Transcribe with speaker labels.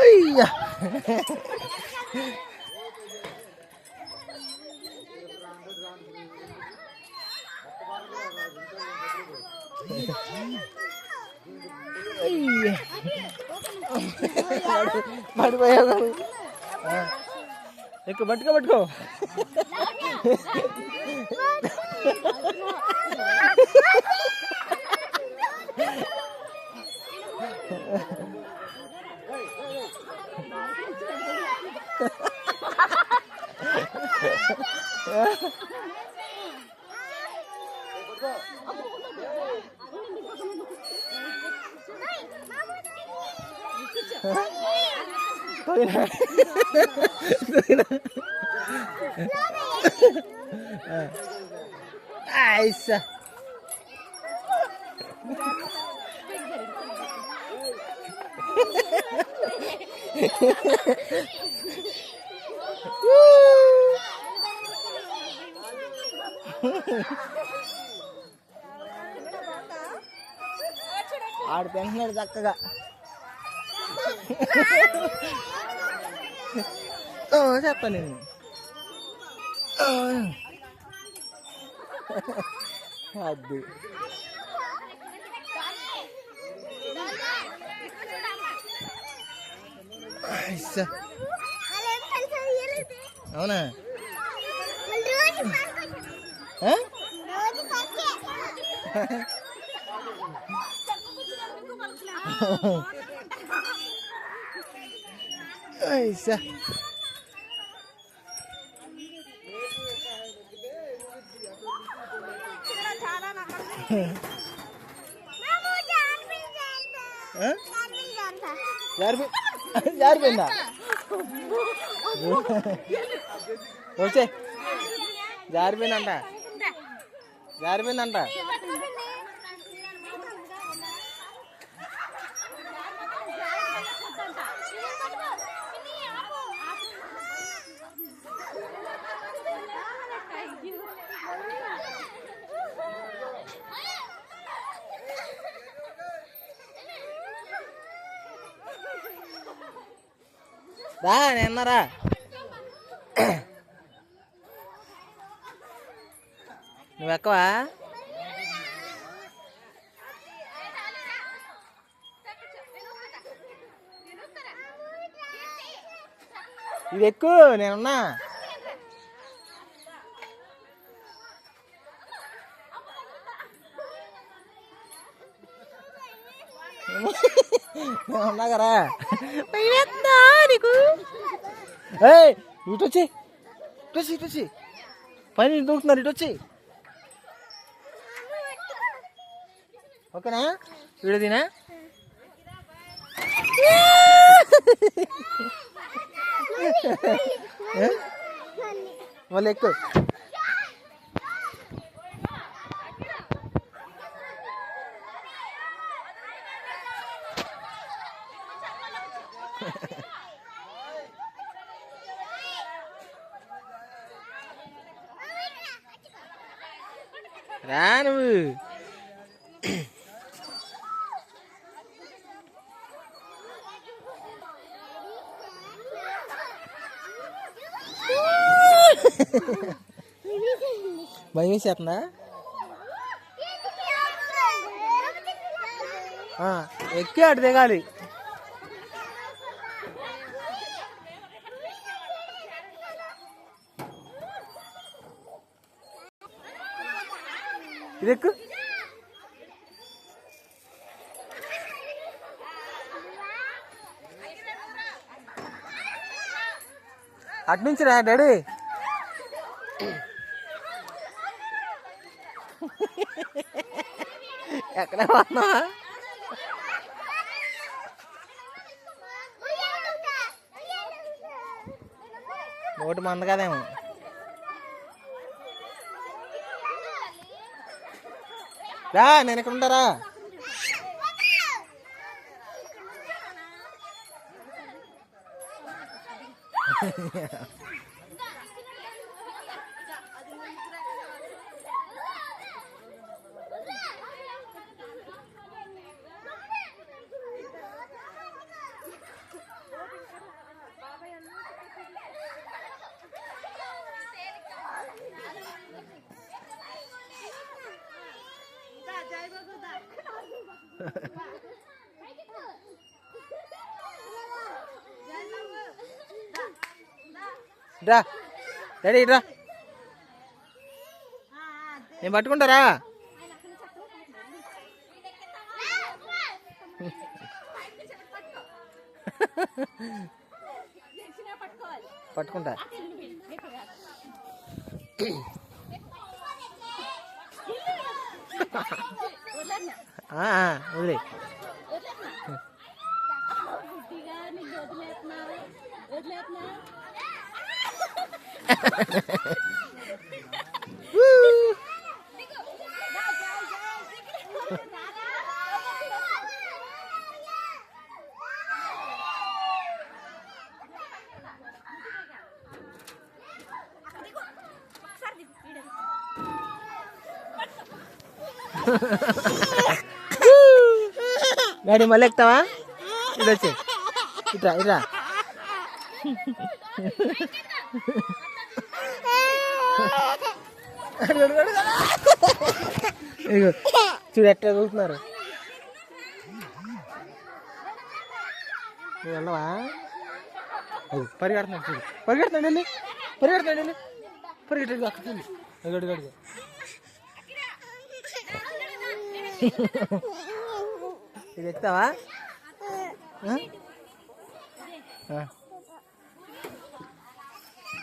Speaker 1: అయ్యా పడిపోయావు ఎక్కువ పట్టుకో Aisyah. ఆడు పెంచినాడు చక్కగా. చెప్పా నేను అది అవునా Aisyah. జారిపోయిందా వచ్చే జారిపోయిందంట రా నేన్నారా నువ్వెక్కవా ఇది ఎక్కువ నేనున్నా ఉన్నా కదా నీకు ఇటొచ్చి పైన దూకుతున్నారు ఇటొచ్చి ఓకేనా వీడియో తినా మళ్ళీ ఎక్కువ రా నువ్వు భయం వేసేస్తుందా ఎక్కి అటు దిగాలి ఇది ఎక్కు అటు నుంచి రా డాడీ ఎక్కడ పోతున్నావా నోటి మంద కదేమో రా నేను ఇక్కడ ఉంటారా రా డాడీ రా, నేను పట్టుకుంటారా? పట్టుకుంటా. వదిలే. డాడీ మళ్ళీ ఎక్కుతావా? ఇది వచ్చి ఇట్రా ఇట్రా. ఇగో చూడు ఎట్లా చూస్తున్నారు. నువ్వు వెళ్ళవా? పరిగెడుతున్నాడు చూడు, పరిగెడుతున్నాడు వెళ్ళి, పరిగెడుతున్నాడు వెళ్ళి, పరిగెట్టు అక్కడ అడుగు అడుగు. ఇది ఎక్కుతావా?